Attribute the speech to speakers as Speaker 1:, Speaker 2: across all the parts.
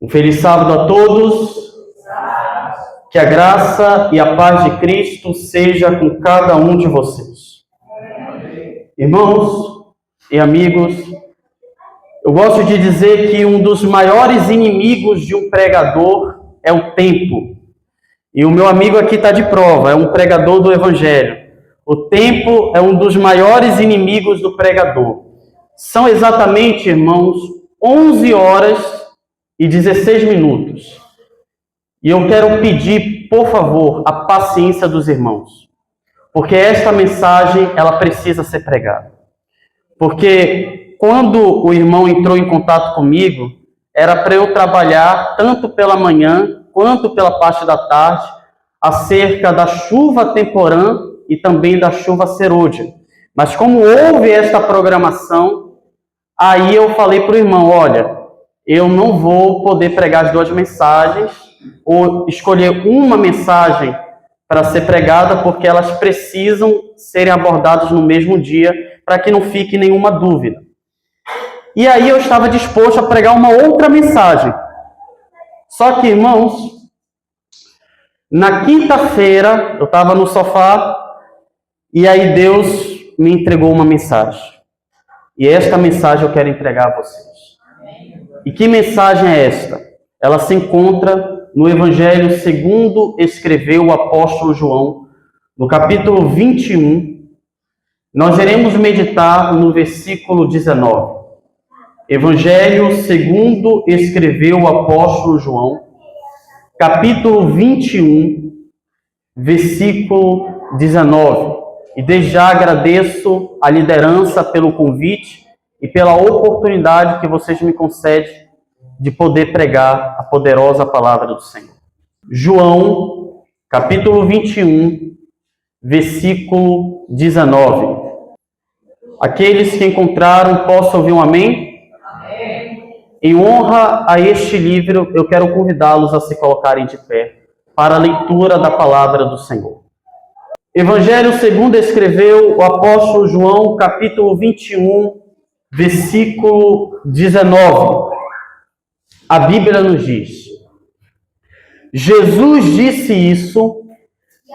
Speaker 1: Um feliz sábado a todos. Que a graça e a paz de Cristo seja com cada um de vocês. Irmãos e amigos, eu gosto de dizer que um dos maiores inimigos de um pregador é o tempo. E o meu amigo aqui está de prova, é um pregador do Evangelho. O tempo é um dos maiores inimigos do pregador. São exatamente, irmãos, 11 horas e 16 minutos. E eu quero pedir, por favor, a paciência dos irmãos. Porque esta mensagem, ela precisa ser pregada. Porque quando o irmão entrou em contato comigo, era para eu trabalhar tanto pela manhã quanto pela parte da tarde acerca da chuva temporã e também da chuva serôdia. Mas como houve esta programação, aí eu falei para o irmão, olha, eu não vou poder pregar as duas mensagens, ou escolher uma mensagem para ser pregada, porque elas precisam serem abordadas no mesmo dia, para que não fique nenhuma dúvida. E aí eu estava disposto a pregar uma outra mensagem. Só que, irmãos, na quinta-feira, eu estava no sofá, e aí Deus me entregou uma mensagem. E esta mensagem eu quero entregar a vocês. E que mensagem é esta? Ela se encontra no Evangelho segundo escreveu o apóstolo João, no capítulo 21. Nós iremos meditar no versículo 19. Evangelho segundo escreveu o apóstolo João, capítulo 21, versículo 19. E desde já agradeço a liderança pelo convite e pela oportunidade que vocês me concedem de poder pregar a poderosa palavra do Senhor. João, capítulo 21, versículo 19. Aqueles que encontraram, possam ouvir um amém? Amém. Em honra a este livro, eu quero convidá-los a se colocarem de pé para a leitura da palavra do Senhor. Evangelho segundo escreveu o apóstolo João, capítulo 21, versículo 19. A Bíblia nos diz: Jesus disse isso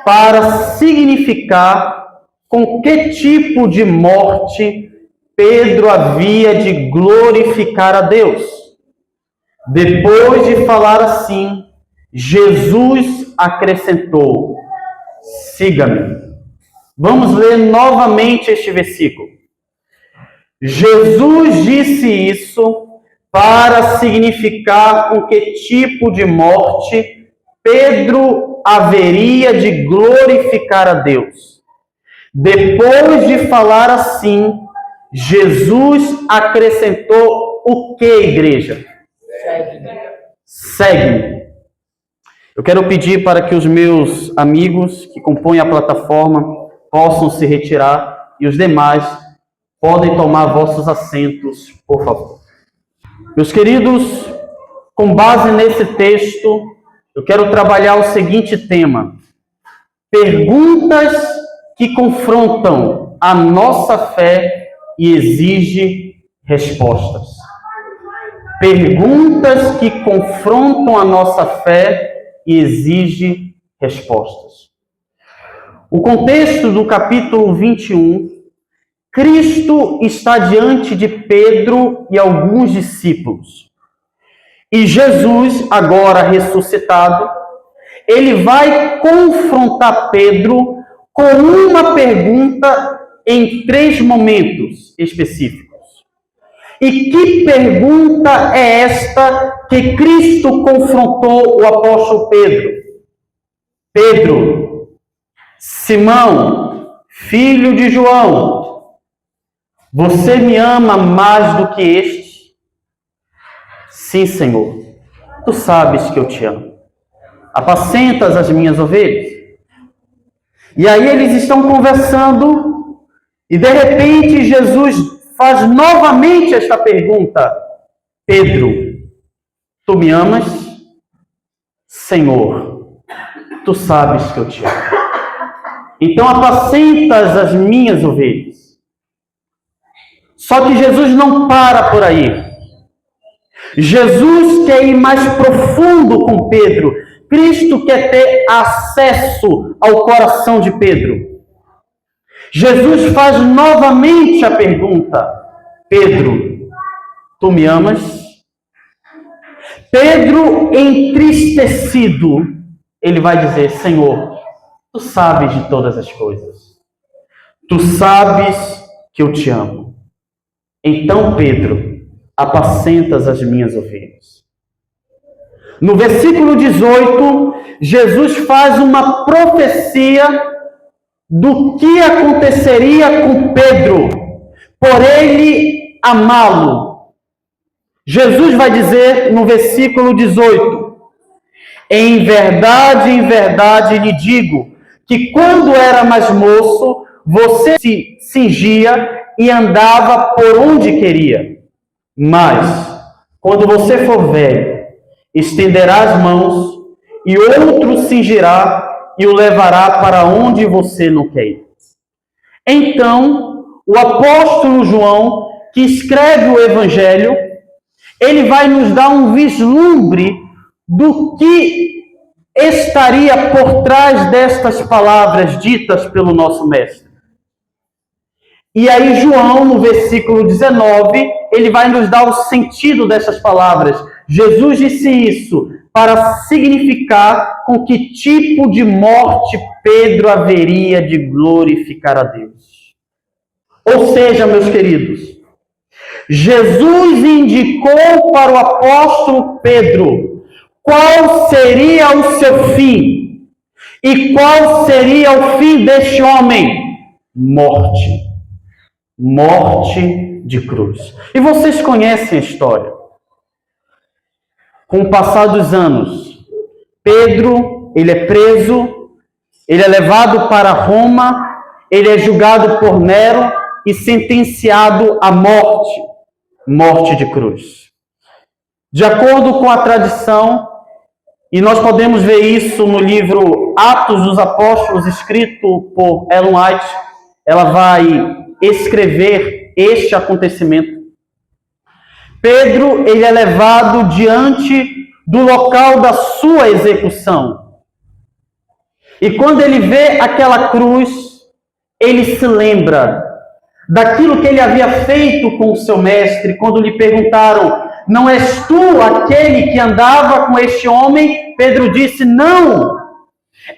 Speaker 1: para significar com que tipo de morte Pedro havia de glorificar a Deus. Depois de falar assim, Jesus acrescentou: siga-me. Vamos ler novamente este versículo. Jesus disse isso para significar com que tipo de morte Pedro haveria de glorificar a Deus. Depois de falar assim, Jesus acrescentou o que, igreja? Segue-me. Eu quero pedir para que os meus amigos que compõem a plataforma possam se retirar e os demais podem tomar vossos assentos, por favor. Meus queridos, com base nesse texto, eu quero trabalhar o seguinte tema: perguntas que confrontam a nossa fé e exigem respostas. Perguntas que confrontam a nossa fé e exigem respostas. O contexto do capítulo 21, Cristo está diante de Pedro e alguns discípulos. E Jesus, agora ressuscitado, ele vai confrontar Pedro com uma pergunta em 3 momentos específicos. E que pergunta é esta que Cristo confrontou o apóstolo Pedro? Pedro, Simão, filho de João, você me ama mais do que este? Sim, Senhor. Tu sabes que eu te amo. Apacentas as minhas ovelhas? E aí eles estão conversando e de repente Jesus faz novamente esta pergunta: Pedro, tu me amas? Senhor, tu sabes que eu te amo. Então apacentas as minhas ovelhas. Só que Jesus não para por aí. Jesus quer ir mais profundo com Pedro. Cristo quer ter acesso ao coração de Pedro. Jesus faz novamente a pergunta: Pedro, tu me amas? Pedro, entristecido, ele vai dizer: Senhor, tu sabes de todas as coisas. Tu sabes que eu te amo. Então, Pedro, apacentas as minhas ovelhas. No versículo 18, Jesus faz uma profecia do que aconteceria com Pedro, por ele amá-lo. Jesus vai dizer no versículo 18: em verdade lhe digo, que quando era mais moço, você se cingia e andava por onde queria. Mas, quando você for velho, estenderá as mãos e outro cingirá e o levará para onde você não quer ir. Então, o apóstolo João, que escreve o Evangelho, ele vai nos dar um vislumbre do que estaria por trás destas palavras ditas pelo nosso mestre. E aí João, no versículo 19, ele vai nos dar o sentido dessas palavras. Jesus disse isso para significar com que tipo de morte Pedro haveria de glorificar a Deus. Ou seja, meus queridos, Jesus indicou para o apóstolo Pedro qual seria o seu fim. E qual seria o fim deste homem? Morte. Morte de cruz. E vocês conhecem a história. Com o passar dos anos, Pedro, ele é preso, ele é levado para Roma, ele é julgado por Nero e sentenciado à morte. Morte de cruz. De acordo com a tradição, e nós podemos ver isso no livro Atos dos Apóstolos, escrito por Ellen White, ela vai escrever este acontecimento. Pedro, ele é levado diante do local da sua execução. E quando ele vê aquela cruz, ele se lembra daquilo que ele havia feito com o seu mestre, quando lhe perguntaram: não és tu aquele que andava com este homem? Pedro disse: não,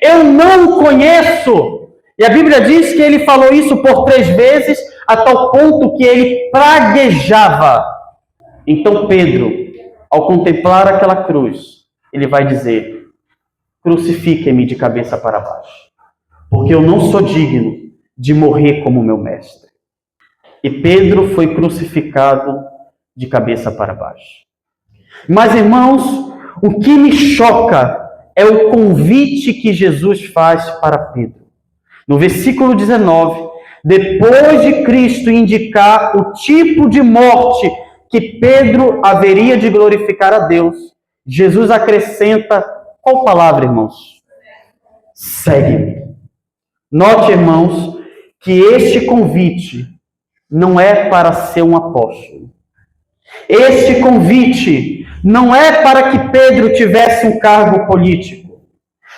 Speaker 1: eu não o conheço. E a Bíblia diz que ele falou isso por 3 vezes, a tal ponto que ele praguejava. Então Pedro, ao contemplar aquela cruz, ele vai dizer: crucifiquem-me de cabeça para baixo, porque eu não sou digno de morrer como meu mestre. E Pedro foi crucificado de cabeça para baixo. Mas, irmãos, o que me choca é o convite que Jesus faz para Pedro. No versículo 19, depois de Cristo indicar o tipo de morte que Pedro haveria de glorificar a Deus, Jesus acrescenta qual palavra, irmãos? Segue-me. Note, irmãos, que este convite não é para ser um apóstolo. Este convite não é para que Pedro tivesse um cargo político.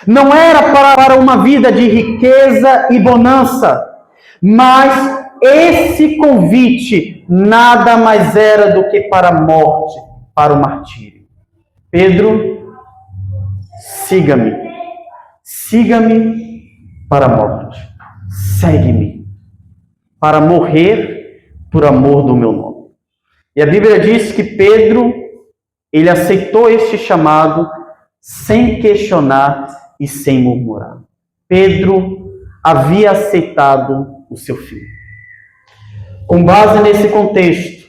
Speaker 1: Não era para uma vida de riqueza e bonança. Mas esse convite nada mais era do que para a morte, para o martírio. Pedro, siga-me. Siga-me para a morte. Segue-me para morrer por amor do meu nome. E a Bíblia diz que Pedro, ele aceitou este chamado sem questionar e sem murmurar. Pedro havia aceitado o seu fim. Com base nesse contexto,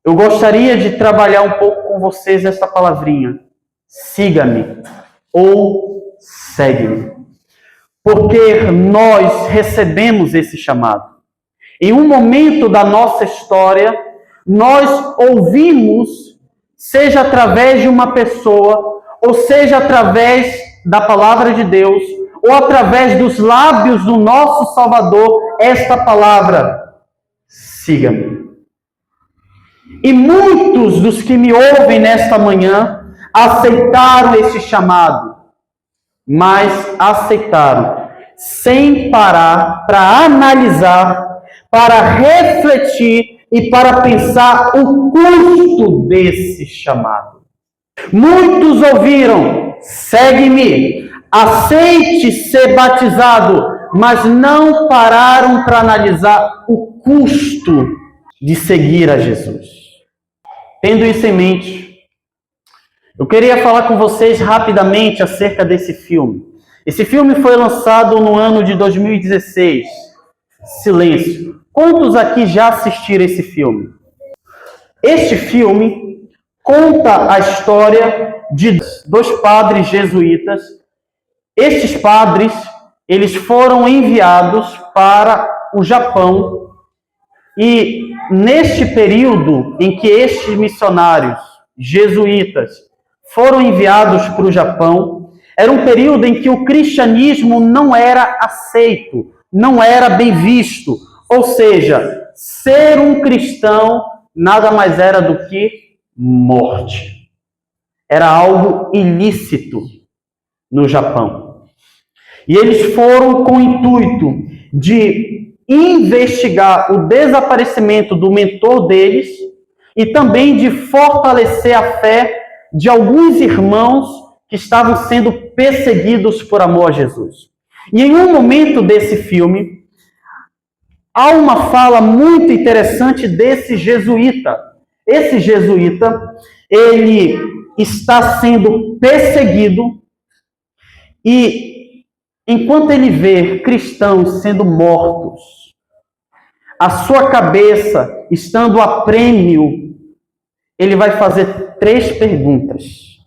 Speaker 1: eu gostaria de trabalhar um pouco com vocês esta palavrinha: siga-me ou segue-me. Porque nós recebemos esse chamado. Em um momento da nossa história, nós ouvimos, seja através de uma pessoa, ou seja através da palavra de Deus, ou através dos lábios do nosso Salvador, esta palavra: siga-me. E muitos dos que me ouvem nesta manhã aceitaram esse chamado, mas aceitaram sem parar para analisar, para refletir e para pensar o custo desse chamado. Muitos ouviram: segue-me, aceite ser batizado, mas não pararam para analisar o custo de seguir a Jesus. Tendo isso em mente, eu queria falar com vocês rapidamente acerca desse filme. Esse filme foi lançado no ano de 2016. Silêncio. Quantos aqui já assistiram esse filme? Este filme conta a história de dois padres jesuítas. Estes padres, eles foram enviados para o Japão e neste período em que estes missionários jesuítas foram enviados para o Japão, era um período em que o cristianismo não era aceito, não era bem visto. Ou seja, ser um cristão nada mais era do que morte. Era algo ilícito no Japão. E eles foram com o intuito de investigar o desaparecimento do mentor deles e também de fortalecer a fé de alguns irmãos que estavam sendo perseguidos por amor a Jesus. E em um momento desse filme, há uma fala muito interessante desse jesuíta. Esse jesuíta, ele está sendo perseguido e enquanto ele vê cristãos sendo mortos, a sua cabeça estando a prêmio, ele vai fazer 3 perguntas.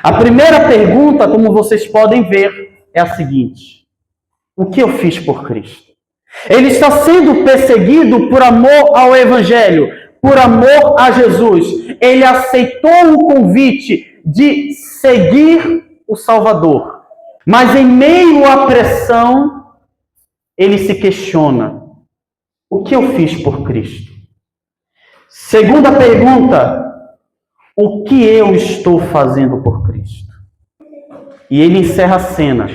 Speaker 1: A primeira pergunta, como vocês podem ver, é a seguinte: o que eu fiz por Cristo? Ele está sendo perseguido por amor ao Evangelho, por amor a Jesus. Ele aceitou o convite de seguir o Salvador. Mas em meio à pressão, ele se questiona: o que eu fiz por Cristo? Segunda pergunta: o que eu estou fazendo por Cristo? E ele encerra a cena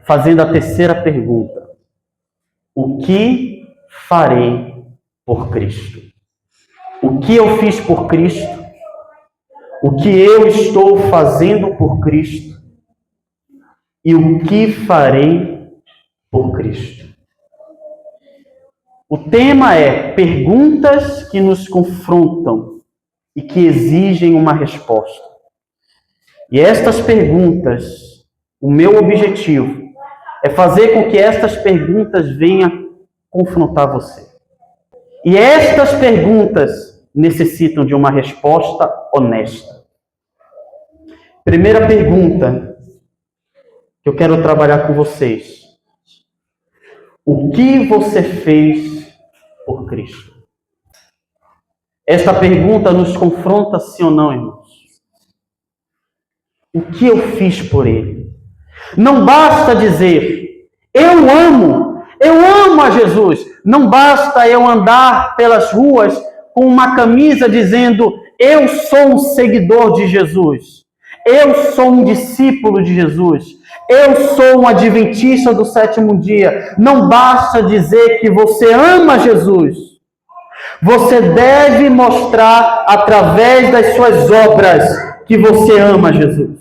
Speaker 1: fazendo a terceira pergunta: o que farei por Cristo? O que eu fiz por Cristo? O que eu estou fazendo por Cristo? E o que farei por Cristo? O tema é perguntas que nos confrontam e que exigem uma resposta. E estas perguntas, o meu objetivo é fazer com que estas perguntas venham confrontar você. E estas perguntas necessitam de uma resposta honesta. Primeira pergunta que eu quero trabalhar com vocês: o que você fez por Cristo? Esta pergunta nos confronta, sim ou não, irmãos? O que eu fiz por Ele? Não basta dizer, eu amo a Jesus. Não basta eu andar pelas ruas com uma camisa dizendo, eu sou um seguidor de Jesus. Eu sou um discípulo de Jesus. Eu sou um adventista do 7º dia. Não basta dizer que você ama Jesus. Você deve mostrar através das suas obras que você ama Jesus.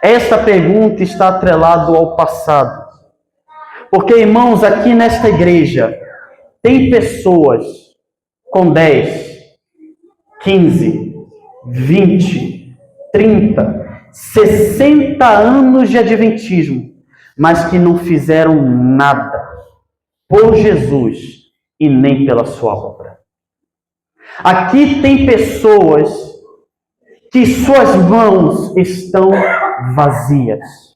Speaker 1: Esta pergunta está atrelada ao passado. Porque, irmãos, aqui nesta igreja, tem pessoas com 10, 15, 20, 30, 60 anos de adventismo, mas que não fizeram nada por Jesus e nem pela sua obra. Aqui tem pessoas que suas mãos estão vazias.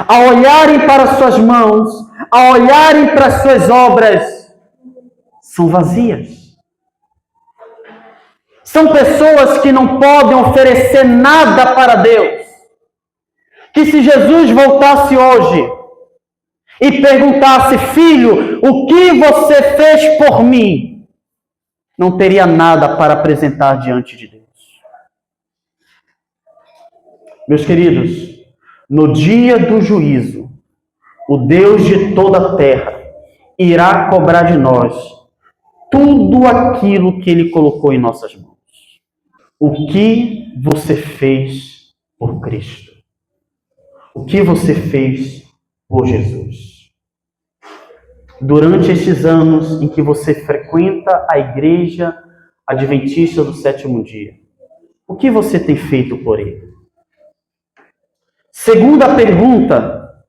Speaker 1: A olharem para suas mãos, a olharem para suas obras, são vazias. São pessoas que não podem oferecer nada para Deus. Que se Jesus voltasse hoje e perguntasse: filho, o que você fez por mim? Não teria nada para apresentar diante de Deus. Meus queridos, no dia do juízo, o Deus de toda a terra irá cobrar de nós tudo aquilo que Ele colocou em nossas mãos. O que você fez por Cristo? O que você fez por Jesus? Durante estes anos em que você frequenta a igreja adventista do sétimo dia, o que você tem feito por Ele? Segunda pergunta: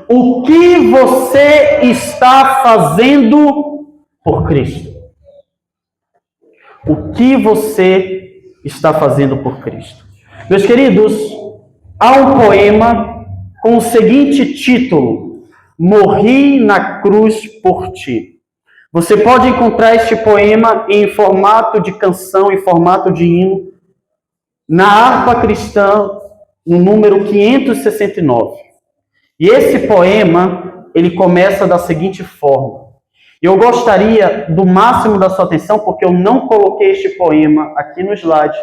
Speaker 1: o que você está fazendo por Cristo? O que você está fazendo por Cristo? Meus queridos, há um poema com o seguinte título: Morri na cruz por ti. Você pode encontrar este poema em formato de canção, em formato de hino, na harpa cristã, no número 569. E esse poema, ele começa da seguinte forma. Eu gostaria do máximo da sua atenção, porque eu não coloquei este poema aqui no slide,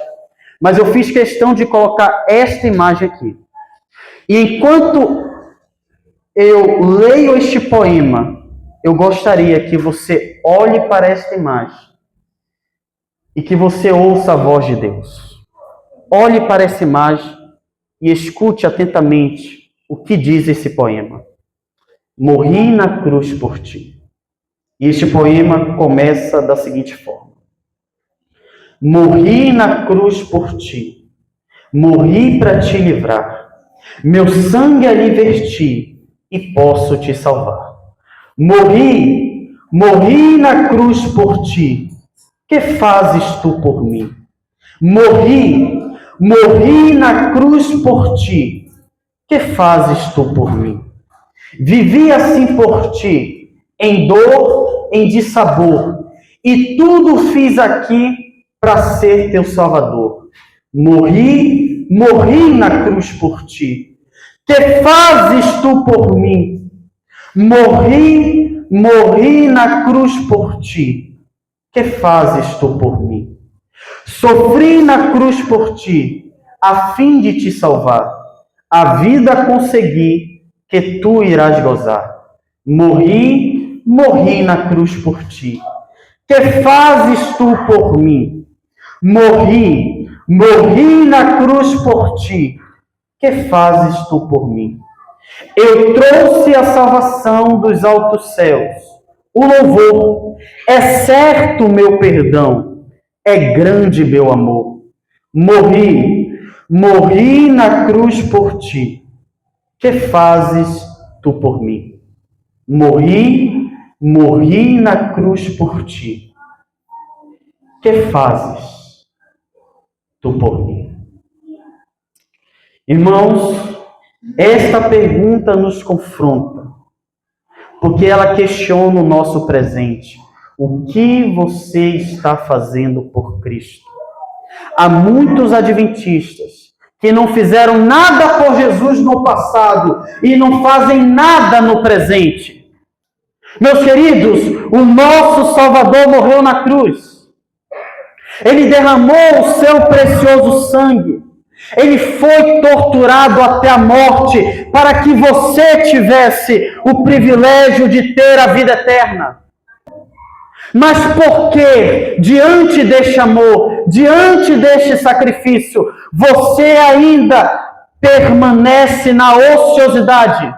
Speaker 1: mas eu fiz questão de colocar esta imagem aqui. E enquanto eu leio este poema, eu gostaria que você olhe para esta imagem e que você ouça a voz de Deus. Olhe para essa imagem e escute atentamente o que diz esse poema. Morri na cruz por ti. E este poema começa da seguinte forma. Morri na cruz por ti. Morri para te livrar. Meu sangue ali verti e posso te salvar. Morri na cruz por ti. Que fazes tu por mim? Morri na cruz por ti. Que fazes tu por mim? Vivi assim por ti, em dor, em dissabor, e tudo fiz aqui para ser teu salvador. Morri na cruz por ti. Que fazes tu por mim? Morri na cruz por ti. Que fazes tu por mim? Sofri na cruz por ti, a fim de te salvar. A vida consegui, que tu irás gozar. Morri na cruz por ti. Que fazes tu por mim? Morri na cruz por ti. Que fazes tu por mim? Eu trouxe a salvação dos altos céus, o louvor, é certo meu perdão, é grande meu amor. Morri na cruz por ti. Que fazes tu por mim? Morri na cruz por ti. Que fazes tu por mim? Irmãos, esta pergunta nos confronta, porque ela questiona o nosso presente. O que você está fazendo por Cristo? Há muitos adventistas que não fizeram nada por Jesus no passado e não fazem nada no presente. Meus queridos, o nosso Salvador morreu na cruz. Ele derramou o seu precioso sangue. Ele foi torturado até a morte para que você tivesse o privilégio de ter a vida eterna. Mas por que, diante deste amor, diante deste sacrifício, você ainda permanece na ociosidade?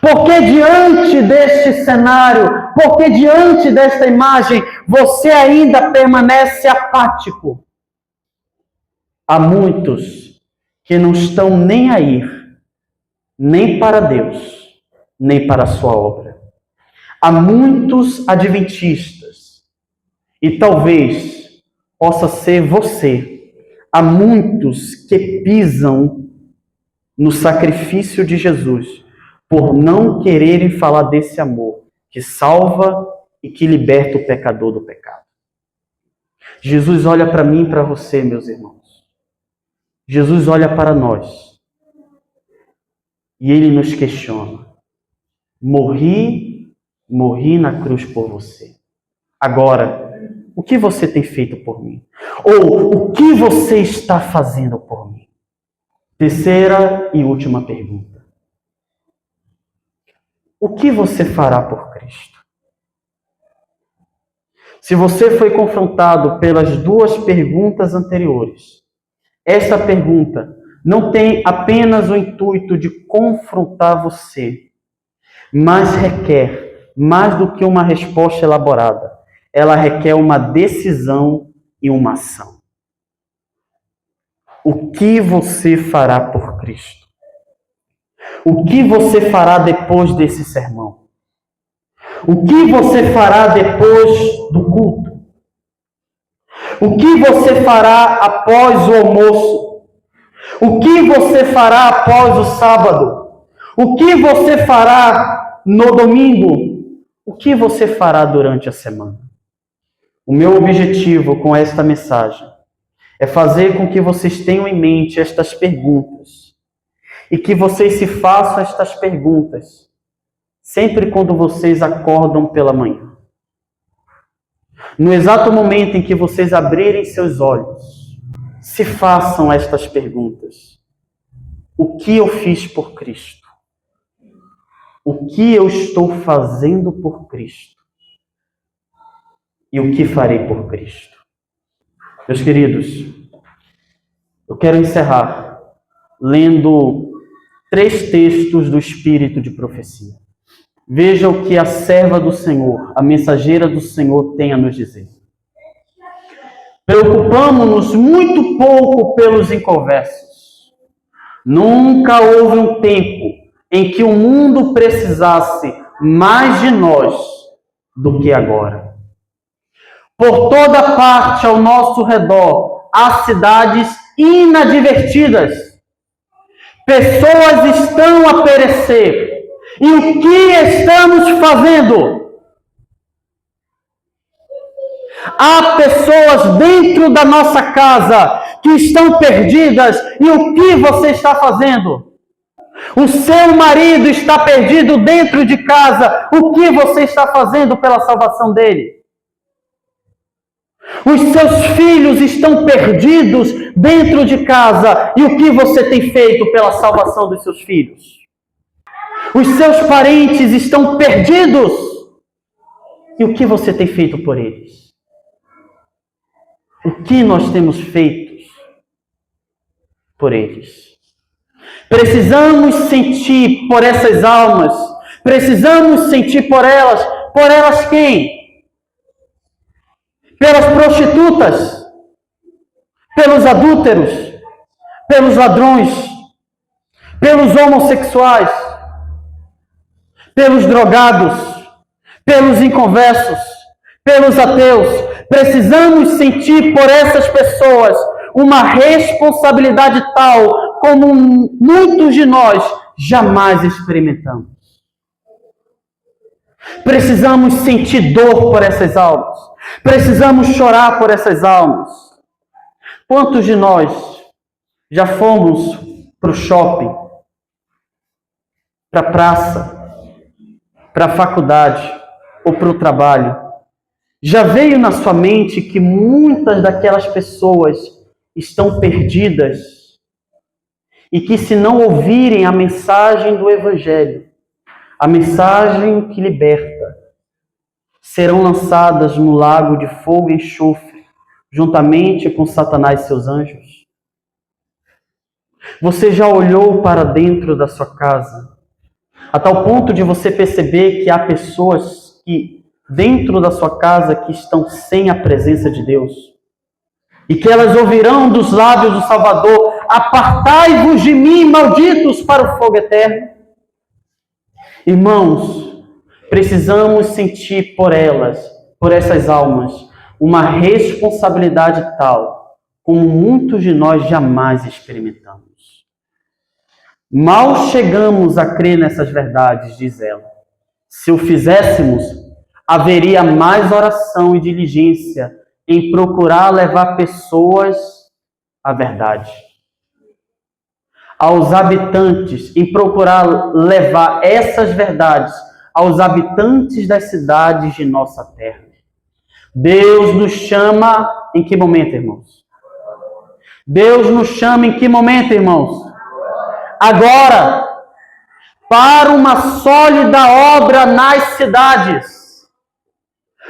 Speaker 1: Porque diante deste cenário, porque diante desta imagem, você ainda permanece apático? Há muitos que não estão nem aí, nem para Deus, nem para a sua obra. Há muitos adventistas, e talvez possa ser você, há muitos que pisam no sacrifício de Jesus, por não quererem falar desse amor que salva e que liberta o pecador do pecado. Jesus olha para mim e para você, meus irmãos. Jesus olha para nós e Ele nos questiona. morri na cruz por você. Agora, o que você tem feito por mim? Ou o que você está fazendo por mim? Terceira e última pergunta. O que você fará por Cristo? Se você foi confrontado pelas duas perguntas anteriores, esta pergunta não tem apenas o intuito de confrontar você, mas requer mais do que uma resposta elaborada. Ela requer uma decisão e uma ação. O que você fará por Cristo? O que você fará depois desse sermão? O que você fará depois do culto? O que você fará após o almoço? O que você fará após o sábado? O que você fará no domingo? O que você fará durante a semana? O meu objetivo com esta mensagem é fazer com que vocês tenham em mente estas perguntas e que vocês se façam estas perguntas sempre quando vocês acordam pela manhã. No exato momento em que vocês abrirem seus olhos, se façam estas perguntas. O que eu fiz por Cristo? O que eu estou fazendo por Cristo? E o que farei por Cristo? Meus queridos, eu quero encerrar lendo 3 textos do Espírito de Profecia. Veja o que a serva do Senhor, a mensageira do Senhor, tem a nos dizer. Preocupamo-nos muito pouco pelos inconversos. Nunca houve um tempo em que o mundo precisasse mais de nós do que agora. Por toda parte ao nosso redor, há cidades inadvertidas. Pessoas estão a perecer. E o que estamos fazendo? Há pessoas dentro da nossa casa que estão perdidas. E o que você está fazendo? O seu marido está perdido dentro de casa. O que você está fazendo pela salvação dele? Os seus filhos estão perdidos dentro de casa. E o que você tem feito pela salvação dos seus filhos? Os seus parentes estão perdidos. E o que você tem feito por eles? O que nós temos feito por eles? Precisamos sentir por essas almas. Precisamos sentir por elas. Por elas quem? Pelas prostitutas. Pelos adúlteros. Pelos ladrões. Pelos homossexuais. Pelos drogados, pelos inconversos, pelos ateus. Precisamos sentir por essas pessoas uma responsabilidade tal como muitos de nós jamais experimentamos. Precisamos sentir dor por essas almas. Precisamos chorar por essas almas. Quantos de nós já fomos para o shopping, para a praça, para a faculdade ou para o trabalho? Já veio na sua mente que muitas daquelas pessoas estão perdidas e que, se não ouvirem a mensagem do Evangelho, a mensagem que liberta, serão lançadas no lago de fogo e enxofre, juntamente com Satanás e seus anjos? Você já olhou para dentro da sua casa, a tal ponto de você perceber que há pessoas que, dentro da sua casa, que estão sem a presença de Deus? E que elas ouvirão dos lábios do Salvador: apartai-vos de mim, malditos, para o fogo eterno. Irmãos, precisamos sentir por elas, por essas almas, uma responsabilidade tal como muitos de nós jamais experimentamos. Mal chegamos a crer nessas verdades, diz ela. Se o fizéssemos, haveria mais oração e diligência em procurar levar pessoas à verdade. Aos habitantes, em procurar levar essas verdades aos habitantes das cidades de nossa terra. Deus nos chama em que momento, irmãos? Deus nos chama em que momento, irmãos? Agora, para uma sólida obra nas cidades.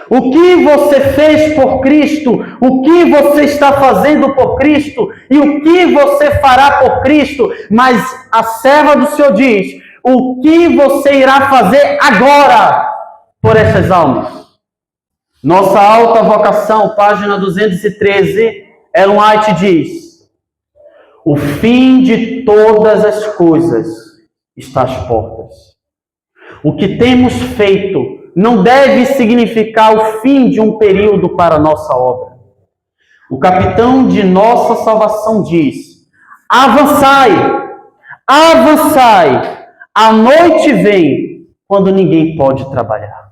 Speaker 1: O que você fez por Cristo, o que você está fazendo por Cristo e o que você fará por Cristo, mas a serva do Senhor diz, o que você irá fazer agora por essas almas? Nossa alta vocação, página 213, Ellen White diz, o fim de todas as coisas está às portas. O que temos feito não deve significar o fim de um período para a nossa obra. O capitão de nossa salvação diz, avançai, avançai, a noite vem quando ninguém pode trabalhar.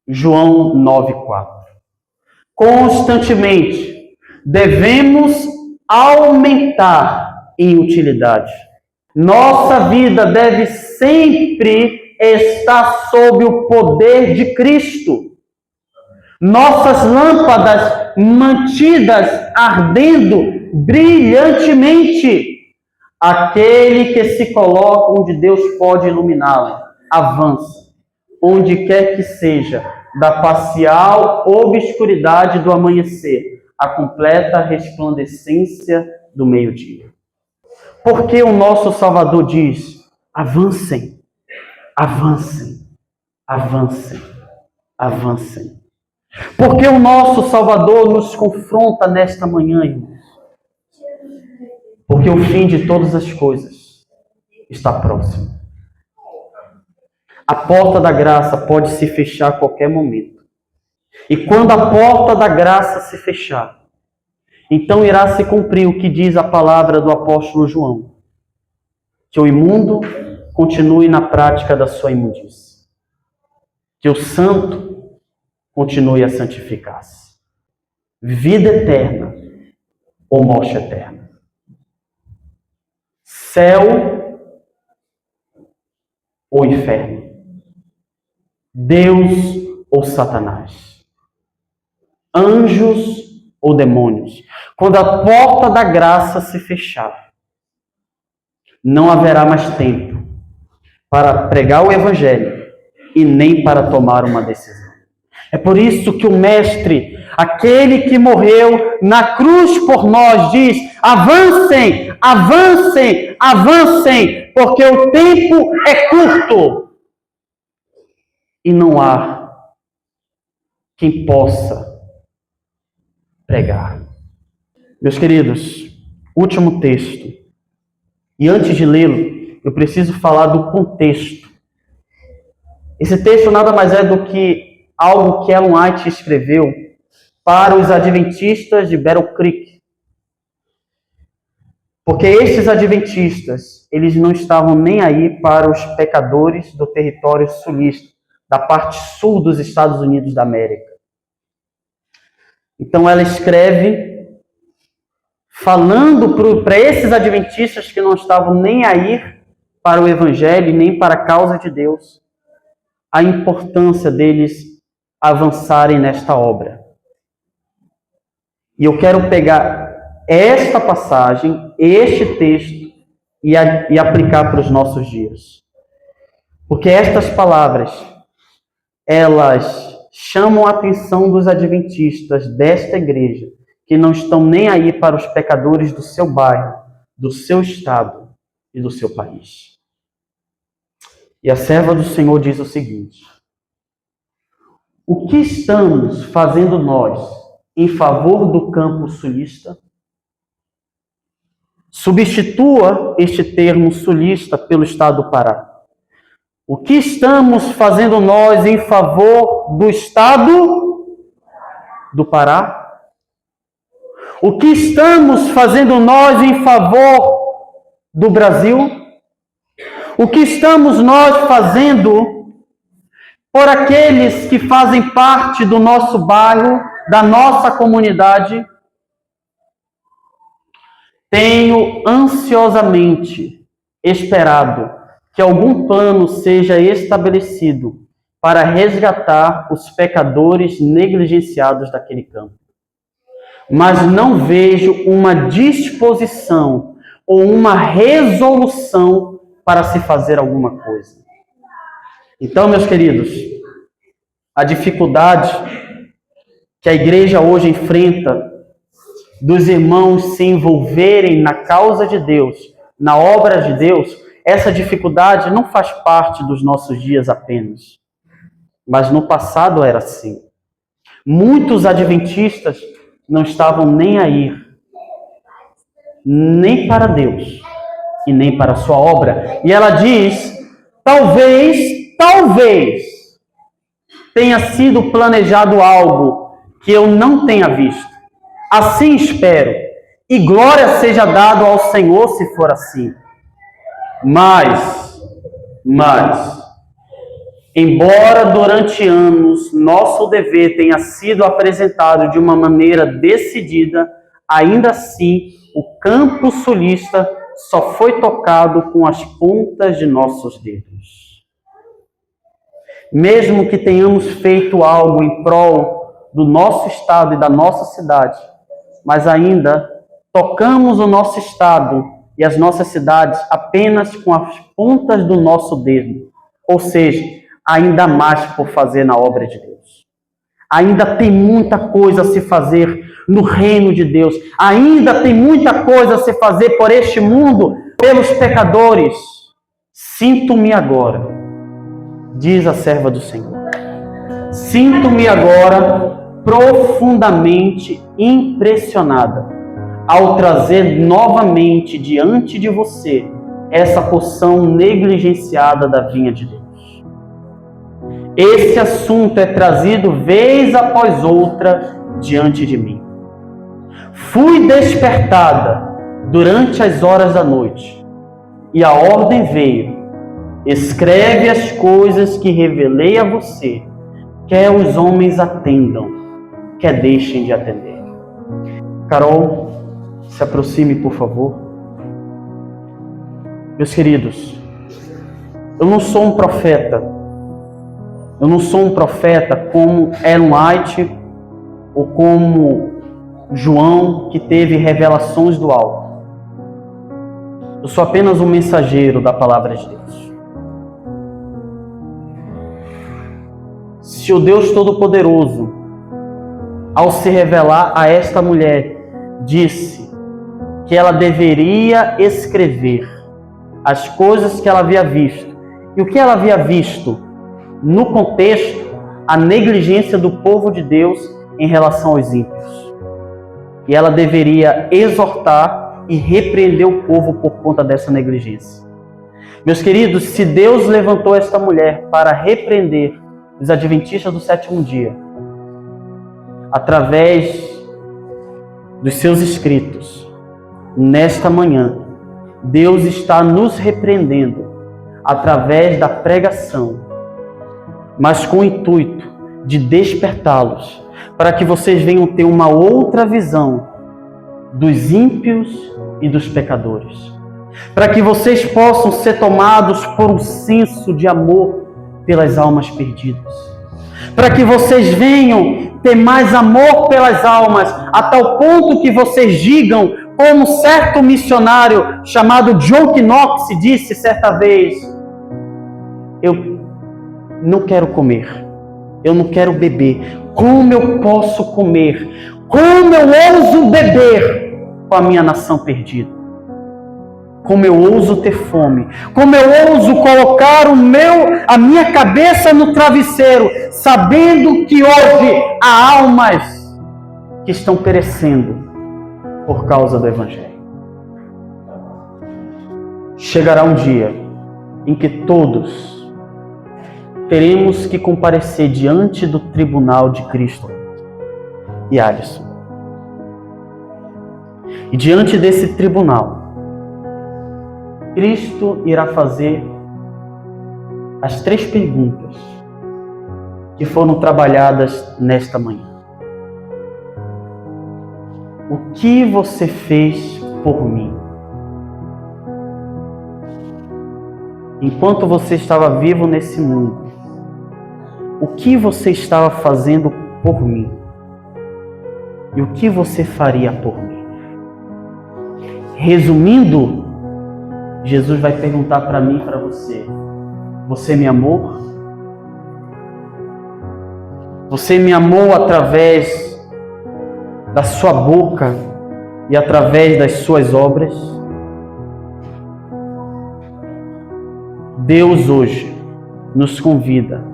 Speaker 1: João 9,4. Constantemente devemos aumentar em utilidade. Nossa vida deve sempre estar sob o poder de Cristo. Nossas lâmpadas mantidas ardendo brilhantemente. Aquele que se coloca onde Deus pode iluminá-la, avança, onde quer que seja, da parcial obscuridade do amanhecer, à completa resplandecência do meio-dia. Porque o nosso Salvador diz, avancem, avancem, avancem, avancem. Porque o nosso Salvador nos confronta nesta manhã, irmãos. Porque o fim de todas as coisas está próximo. A porta da graça pode se fechar a qualquer momento. E quando a porta da graça se fechar, então irá se cumprir o que diz a palavra do apóstolo João. Que o imundo continue na prática da sua imundície. Que o santo continue a santificar-se. Vida eterna ou morte eterna. Céu ou inferno. Deus ou Satanás. Anjos ou demônios. Quando a porta da graça se fechar, não haverá mais tempo para pregar o Evangelho e nem para tomar uma decisão. É por isso que o Mestre, aquele que morreu na cruz por nós, diz, avancem, avancem, avancem, porque o tempo é curto. E não há quem possa pregar. Meus queridos, último texto. E antes de lê-lo, eu preciso falar do contexto. Esse texto nada mais é do que algo que Ellen White escreveu para os adventistas de Battle Creek. Porque esses adventistas, eles não estavam nem aí para os pecadores do território sulista, da parte sul dos Estados Unidos da América. Então ela escreve falando para esses adventistas que não estavam nem aí para o Evangelho, nem para a causa de Deus, a importância deles avançarem nesta obra. E eu quero pegar esta passagem, este texto, e aplicar para os nossos dias. Porque estas palavras, elas chamam a atenção dos adventistas desta igreja, que não estão nem aí para os pecadores do seu bairro, do seu estado e do seu país. E a serva do Senhor diz o seguinte: o que estamos fazendo nós em favor do campo sulista? Substitua este termo sulista pelo estado do Pará. O que estamos fazendo nós em favor do estado do Pará? O que estamos fazendo nós em favor do Brasil? O que estamos nós fazendo por aqueles que fazem parte do nosso bairro, da nossa comunidade? Tenho ansiosamente esperado que algum plano seja estabelecido para resgatar os pecadores negligenciados daquele campo. Mas não vejo uma disposição ou uma resolução para se fazer alguma coisa. Então, meus queridos, a dificuldade que a igreja hoje enfrenta dos irmãos se envolverem na causa de Deus, na obra de Deus, essa dificuldade não faz parte dos nossos dias apenas. Mas no passado era assim. Muitos adventistas não estavam nem aí, nem para Deus e nem para a sua obra. E ela diz, talvez tenha sido planejado algo que eu não tenha visto. Assim espero, e glória seja dado ao Senhor se for assim. Mas, embora durante anos nosso dever tenha sido apresentado de uma maneira decidida, ainda assim o campo sulista só foi tocado com as pontas de nossos dedos. Mesmo que tenhamos feito algo em prol do nosso estado e da nossa cidade, mas ainda tocamos o nosso estado e as nossas cidades apenas com as pontas do nosso dedo, ou seja, ainda mais por fazer na obra de Deus. Ainda tem muita coisa a se fazer no reino de Deus. Ainda tem muita coisa a se fazer por este mundo, pelos pecadores. Sinto-me agora, diz a serva do Senhor. Sinto-me agora profundamente impressionada ao trazer novamente diante de você essa porção negligenciada da vinha de Deus. Esse assunto é trazido vez após outra diante de mim. Fui despertada durante as horas da noite, e a ordem veio: escreve as coisas que revelei a você, quer os homens atendam, quer deixem de atender. Carol, se aproxime, por favor. Meus queridos, eu não sou um profeta. Eu não sou um profeta como Ellen White ou como João, que teve revelações do alto. Eu sou apenas um mensageiro da palavra de Deus. Se o Deus Todo-Poderoso, ao se revelar a esta mulher, disse que ela deveria escrever as coisas que ela havia visto, e o que ela havia visto no contexto, a negligência do povo de Deus em relação aos ímpios. E ela deveria exortar e repreender o povo por conta dessa negligência. Meus queridos, se Deus levantou esta mulher para repreender os adventistas do sétimo dia, através dos seus escritos, nesta manhã, Deus está nos repreendendo através da pregação, mas com o intuito de despertá-los, para que vocês venham ter uma outra visão dos ímpios e dos pecadores. Para que vocês possam ser tomados por um senso de amor pelas almas perdidas. Para que vocês venham ter mais amor pelas almas, a tal ponto que vocês digam, como certo missionário chamado John Knox disse certa vez: eu não quero comer, eu não quero beber. Como eu posso comer? Como eu ouso beber com a minha nação perdida? Como eu ouso ter fome? Como eu ouso colocar a minha cabeça no travesseiro, sabendo que hoje há almas que estão perecendo por causa do Evangelho? Chegará um dia em que todos teremos que comparecer diante do tribunal de Cristo e Alisson. E diante desse tribunal, Cristo irá fazer as 3 perguntas que foram trabalhadas nesta manhã. O que você fez por mim? Enquanto você estava vivo nesse mundo, o que você estava fazendo por mim e o que você faria por mim. Resumindo, Jesus vai perguntar para mim e para você: você me amou? Você me amou através da sua boca e através das suas obras? Deus hoje nos convida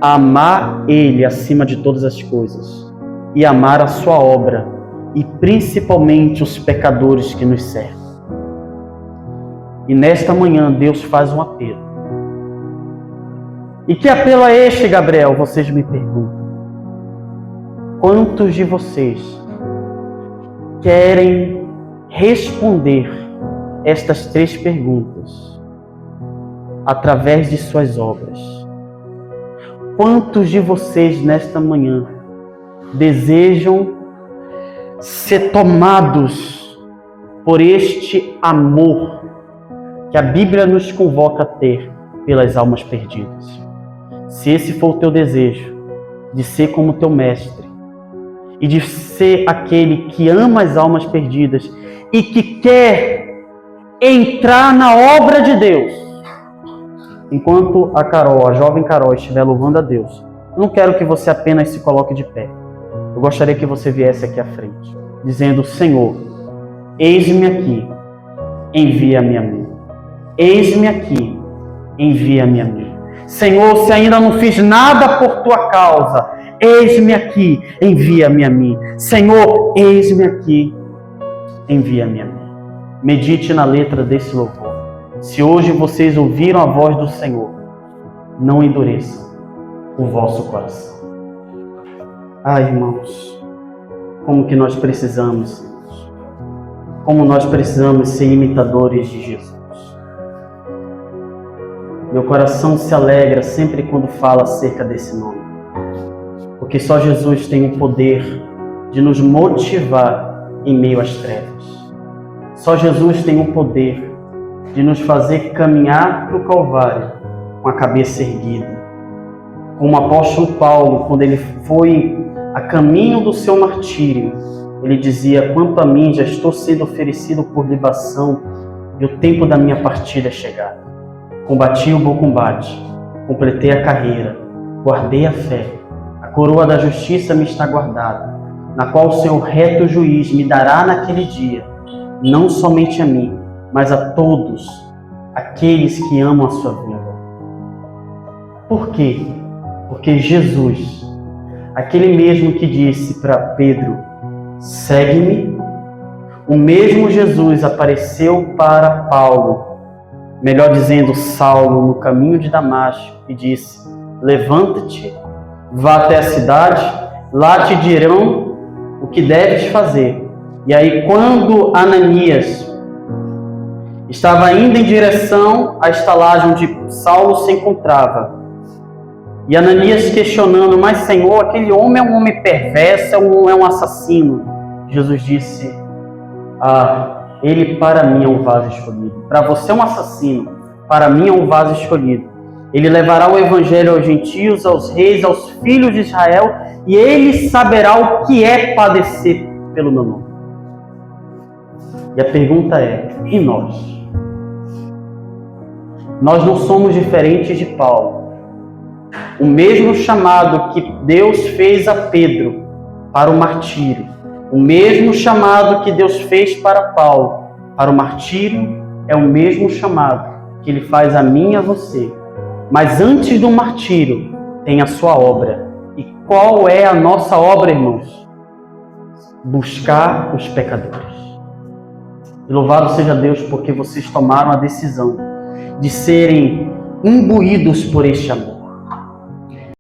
Speaker 1: a amar Ele acima de todas as coisas e amar a sua obra e principalmente os pecadores que nos servem. E nesta manhã Deus faz um apelo. E que apelo é este, Gabriel? Vocês me perguntam. Quantos de vocês querem responder estas 3 perguntas através de suas obras? Quantos de vocês nesta manhã desejam ser tomados por este amor que a Bíblia nos convoca a ter pelas almas perdidas? Se esse for o teu desejo, de ser como teu mestre e de ser aquele que ama as almas perdidas e que quer entrar na obra de Deus, enquanto a Carol, a jovem Carol, estiver louvando a Deus, eu não quero que você apenas se coloque de pé. Eu gostaria que você viesse aqui à frente, dizendo: Senhor, eis-me aqui, envia-me a mim. Eis-me aqui, envia-me a mim. Senhor, se ainda não fiz nada por tua causa, eis-me aqui, envia-me a mim. Senhor, eis-me aqui, envia-me a mim. Medite na letra desse louvor. Se hoje vocês ouviram a voz do Senhor, não endureçam o vosso coração. Ai, irmãos, como que nós precisamos, irmãos, como nós precisamos ser imitadores de Jesus. Meu coração se alegra sempre quando fala acerca desse nome, porque só Jesus tem o poder de nos motivar em meio às trevas. Só Jesus tem o poder de nos fazer caminhar para o Calvário com a cabeça erguida. Como o apóstolo Paulo, quando ele foi a caminho do seu martírio, ele dizia: quanto a mim, já estou sendo oferecido por libação e o tempo da minha partida é chegado. Combati o bom combate, completei a carreira, guardei a fé. A coroa da justiça me está guardada, na qual o seu reto juiz me dará naquele dia, não somente a mim, mas a todos aqueles que amam a sua vida. Por quê? Porque Jesus, aquele mesmo que disse para Pedro: segue-me, o mesmo Jesus apareceu para Paulo, melhor dizendo, Saulo, no caminho de Damasco, e disse: levanta-te, vá até a cidade, lá te dirão o que deves fazer. E aí, quando Ananias estava indo em direção à estalagem onde Saulo se encontrava, e Ananias questionando: mas Senhor, aquele homem é um homem perverso, é um assassino. Jesus disse: ele para mim é um vaso escolhido. Para você é um assassino, para mim é um vaso escolhido. Ele levará o evangelho aos gentios, aos reis, aos filhos de Israel, e ele saberá o que é padecer pelo meu nome. E a pergunta é: e nós? Nós não somos diferentes de Paulo. O mesmo chamado que Deus fez a Pedro para o martírio, o mesmo chamado que Deus fez para Paulo para o martírio, é o mesmo chamado que Ele faz a mim e a você. Mas antes do martírio, tem a sua obra. E qual é a nossa obra, irmãos? Buscar os pecadores. E louvado seja Deus, porque vocês tomaram a decisão de serem imbuídos por este amor.